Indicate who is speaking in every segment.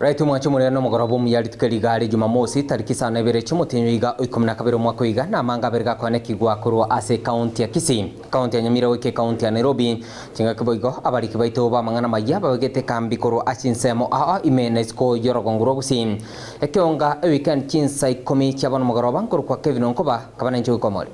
Speaker 1: Right mwacho mureno mugorobo muyari tukerigari Jumamosi tariki 2 cy'umutinyiga 12 mwaka wiga na manga berga kwanekigwa kurwa ase county ya Kisii county ya Nyamira wike county ya Nairobi kinga kiboigo abariki baito ba mangana maya bagete kambi kurwa Chinsa imenesko yorogonguro gusi Ekeonga weekend Chinsa Ikomi cyabona mugoroba nkuru kwa Kevin Onkoba kabana nje Ikomi.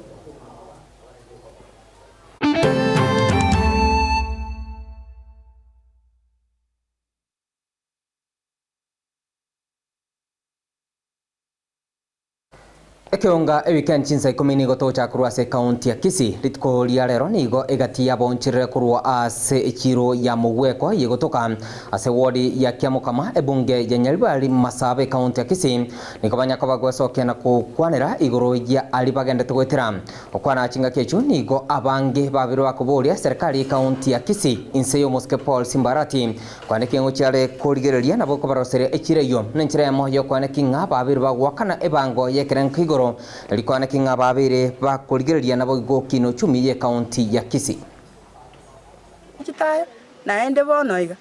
Speaker 1: Ekeonga weekend Chinsa Ikomi nigo tocha kurwa ase county ya Kisii ritko ria rero nigo egati yabonchire kurwa ase ikiro ya mugweko yegotoka ase wodi ya Kiamukama ebunge ya Nyaribari Masabe county ya Kisii niko banyako bagwesoke na kukwanira igoro ya alibagende twetera okwana chinga kechu nigo abange babiro bakuburia serikali county ya Kisii inseyo Moske Paul Simbarati kwaneke ngochare kurigereria nabo kobarosere ekireyo nenchira ya moyo kwaneke ngaba babiro bagwakana ebango yekerenkigo Likwana kinga babire bakurigereria nabo igokino chumi ye county ya Kisii.
Speaker 2: Chitaya naende bonoiga.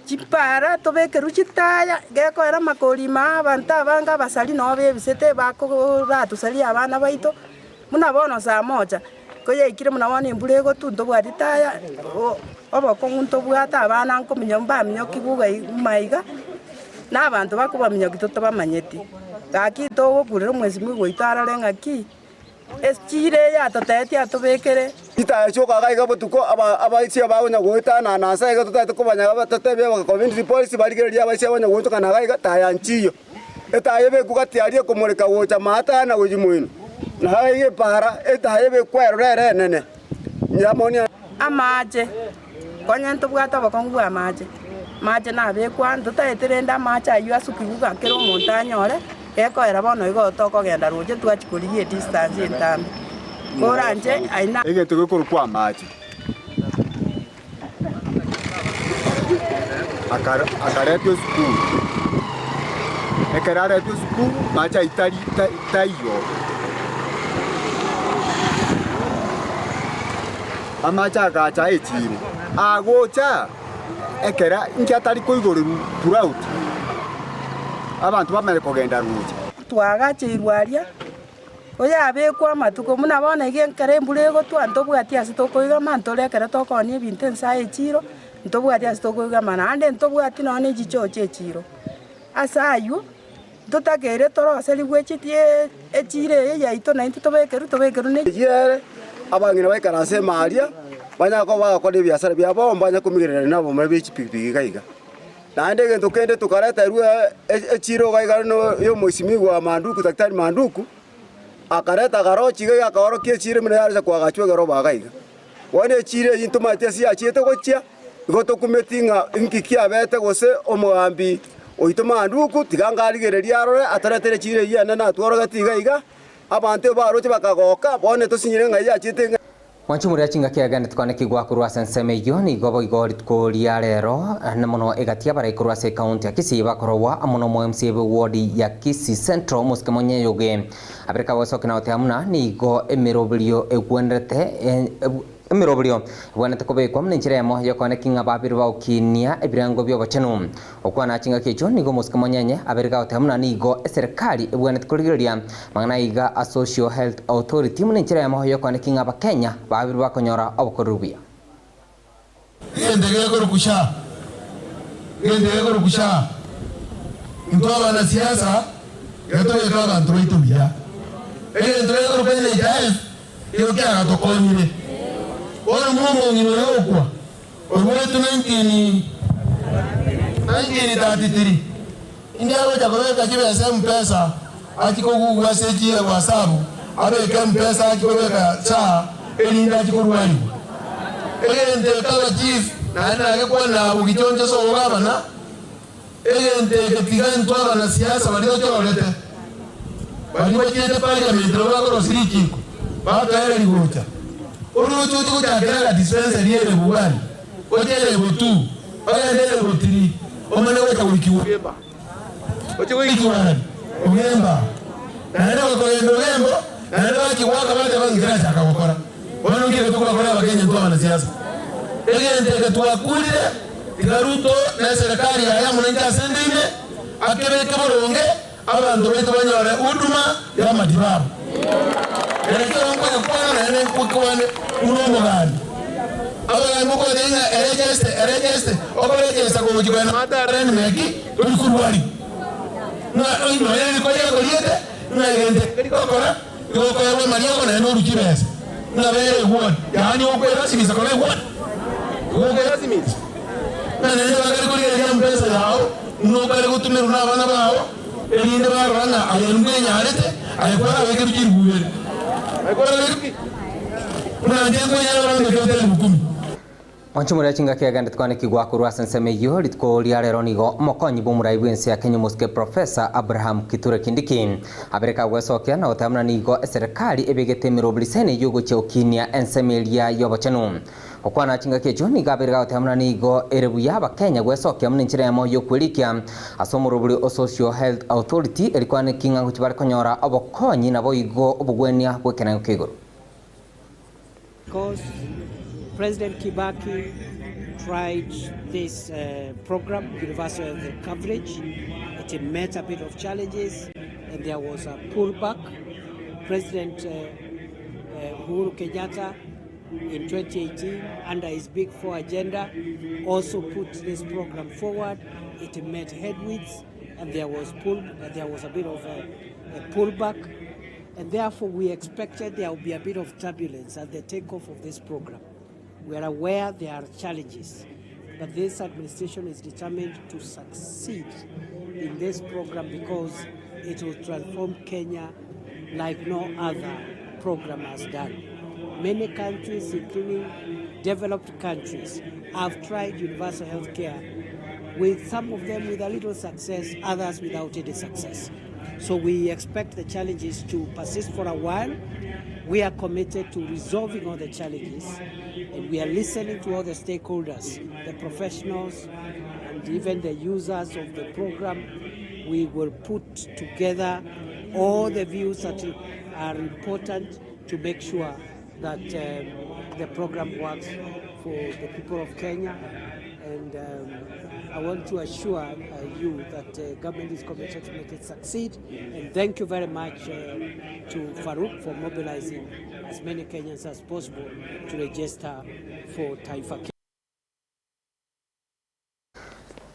Speaker 2: Chipara tobeke ruchitaya geko era makolima banta banga basali no bebisete bakora tusali abana baito muna bono saa moja koye ikire muna wani mbulego tundo bwatitaya oboko ngunto bwata abana nko minyomba minyoki buga maiga n'abantu bakuba minyoki totobamanyeti gaki to kurero mwezi mwe itara renga ki eschire ya toteti atobekere
Speaker 3: ita choka ga igabo tuko abaisi abanya goita na nasa ga totete ko banya batebe ba community police barigereria abaisi abanya goito kana ga taya nchiyo etayebe kugatiarie komureka wocha mata na gujimwino na ye para etayebe kwerere nene nyamoni
Speaker 2: amaje kwanyanto bwata bakongu amaje maje na bekwa ndotaeterenda macha ayu asukibuga kero montanyore eko era bono igo toko genda ruje twachikurie distance entambi koranje aina
Speaker 3: ege tugekuru kwa maji akaretwe school ekararetwe school macha itari tayo amacha gacha etiri agocha ekera nkiatari koigoro throughout abantu bamere kogenda ruje
Speaker 2: twagachirwaria oya bekwa matuko muna bona igenkere mbulego twanto bwati asitokoiga manto lekera tokoni ebintu ensae chiro ntobwati asitokoiga manande ntobwati none gichoche chiro asayu totakere toroseri bwechitie echire yaito 90 tobekeru ne
Speaker 3: yere abangina baikara maria banyako bagakora biashara bya bomba nya kumigerera nabo muri bipipiki gaiga nande gento kende tukareta ruwe echiro gaiga no yo musimi wa manduku daktari manduku akareta garochi gaiga kawaro kie chire mene yarza kwa gachwe garo bagaiga wone chire yintuma tesi achete gochia goto kumetinga inkikia bete gose omugambi oituma manduku tigangarigereria arore ataretere chire yana na tworo gatigaiga abante baroche bakagoka bone tosinyire ngai achete
Speaker 1: Mwanchumuri achinga kiagane tukane kigwa kurwa senseme yoni gobo igori tukoria rero na muno egatia bara kurwa se county ya Kisii bakorowa amuno mo MCB ward ya Kisii Central Moske Monyeyoge abrika wasoke na otamuna ni go emirobrio egwendete emirobrio wana takobe kwa mnenjira ya moyo kwa kinga babiri ba ukinia ebirango byo bachenu okwana achinga kecho nigo Moske Monyenye aberika otamuna nigo serikali wana tukurigeria mangana iga a social health authority mnenjira ya moyo kwa kinga ba Kenya babiri ba konyora obukorubia
Speaker 4: endege kusha intoba na siasa yato yakaga ntroito bia ntroito rupende jae yo kya gatokonyire ora mumo ngino yokwa orwetu 1933 indiago jakoweka kibesa mpesa akikogugwa sejira kwa sabu abeka mpesa akikoweka cha elinda chikorwani egente kala chief na akekwa na ugijonje so gabana egente ketigan toda na siasa walio chorete walio chete parliament rogo rosiriki baka era ligocha orucho tuko takera dispensary yele bugani ojele butu oyendele butiri omane weta wikiwemba oche wikiwana ogemba na ndio kwa ngembo na ndio kiwaka bade bangira chaka gukora ono ngire tukora bagenya toda na siasa egente tuakulire igaruto na serikali ya yamu nanja sendine akebeke boronge abantu betu banyore huduma ya matibabu elekera nkwe kwana nene kukwane unomogani abana muko denga eregeste okoregesta ko mujibana mata ren meki tulikurwali na ino yene ko yego liete na gente kokora ko yawe maria ko na no rukibesa na bere won yani okwera sigisa ko won okwera simiti na nene bagari ko ya mpesa yao no bale kutumira na bana bao elinde barana ayengwe nyarete ayekora weke bijiruwe ayekora weke na ndengo yaro ndo kete bukumi
Speaker 1: Onchumura chinga kiaganda tukane kigwa kurwa senseme yo litko liarero nigo mokonyi bumurai bwense ya Kenya muske Professor Abraham Kithure Kindiki abereka wesokia na otamna nigo serikali ebegetemero blisene yugo cheukinia ensemelia yobochenu okwana chinga kecho ni gabereka otamna nigo erebuya ba Kenya wesokia mninchire yamo yokwelikia asomurubuli Social Health Authority elikwane kinga kuchibara konyora obokonyi nabo igo obugwenia bwekena kigoro.
Speaker 5: President Kibaki tried this program, universal health coverage. It met a bit of challenges and there was a pullback. President Uhuru Kenyatta in 2018, under his Big Four agenda, also put this program forward. It met headwinds and there was a bit of a pullback. And therefore we expected there would be a bit of turbulence at the takeoff of this program. We are aware there are challenges, but this administration is determined to succeed in this program because it will transform Kenya like no other program has done. Many countries, including developed countries, have tried universal health care, with some of them with a little success, others without any success. So we expect the challenges to persist for a while. We are committed to resolving all the challenges, and we are listening to all the stakeholders, the professionals, and even the users of the program. We will put together all the views that are important to make sure that the program works for the people of Kenya. And I want to assure you that the government is committed to make it succeed. And thank you very much to Farouk for mobilizing as many Kenyans as possible to register for Taifa Kenya.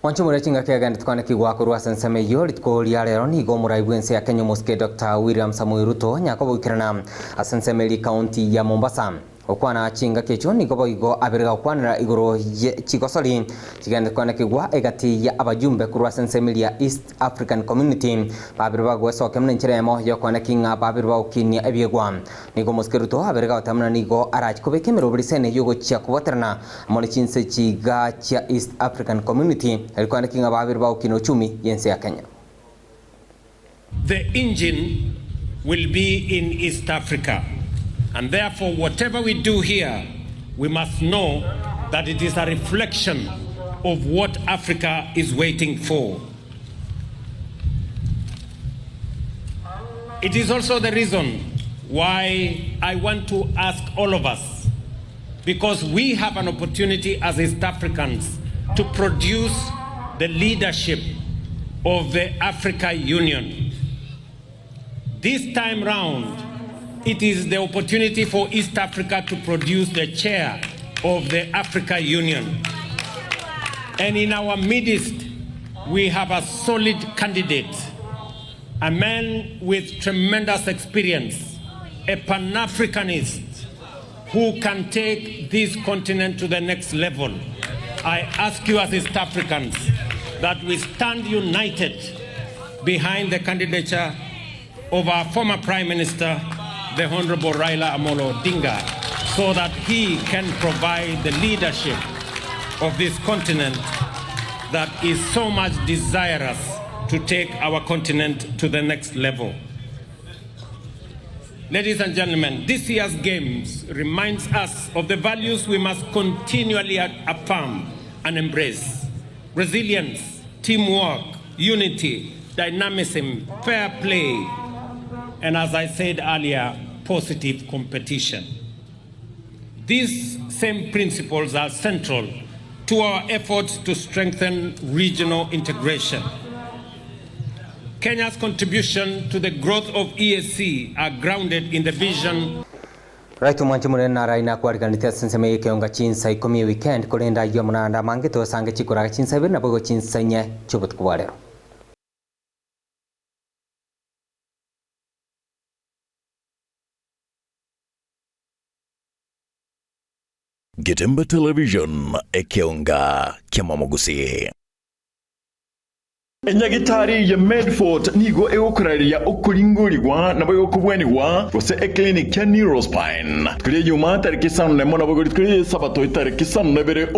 Speaker 1: Onchumura chinga kiaganda tukane kigwa kurwa senseme yo litko liarero nigo murai bwense ya Kenya muske Dr. William Samoei Ruto nyakobo ikirana asenseme county ya Mombasa. Okwana chinga kecho nigo igo aberega okwana igoro chigosoli chiganda kwana kigwa egati ya abajumbe kurwa sensemilia East African Community babirwa gweso kemne nchiremo yokwana kinga babirwa ukinia ebiegwa nigo moskeruto aberega otamna nigo arach kobekemero brisene yugo chia kuwaterna mone Chinsa chiga chia East African Community elikwana kinga babirwa ukino chumi yense ya Kenya.
Speaker 6: The engine will be in East Africa. And therefore, whatever we do here, we must know that it is a reflection of what Africa is waiting for. It is also the reason why I want to ask all of us, because we have an opportunity as East Africans to produce the leadership of the Africa Union. This time round, it is the opportunity for East Africa to produce the chair of the Africa Union. And in our midst, we have a solid candidate, a man with tremendous experience, a Pan-Africanist who can take this continent to the next level. I ask you as East Africans that we stand united behind the candidature of our former Prime Minister, the Honorable Raila Amolo Odinga, so that he can provide the leadership of this continent that is so much desirous to take our continent to the next level. Ladies and gentlemen, this year's Games reminds us of the values we must continually affirm and embrace: resilience, teamwork, unity, dynamism, fair play, and as I said earlier, positive competition. These same principles are central to our efforts to strengthen regional integration. Kenya's contribution to the growth of EAC are grounded in the vision.
Speaker 1: Right mwanchi murena raina kwariganithia sinseme Ekeonga Chinsa Ikomi weekend kurenda yo munanda mangito sange chikuraga Chinsa ibiri nabogo Chinsa nye chubut kubalero.
Speaker 7: Getembe Television Ekeonga Kiamamogusi. Enyagitari ya Medford nigo eokuraria okulinguligwa nabo yokubwenigwa gose eclinic ya neurospine. Tukiriye yuma tariki 5 na mona bogo tukiriye sabato tariki 5 na bere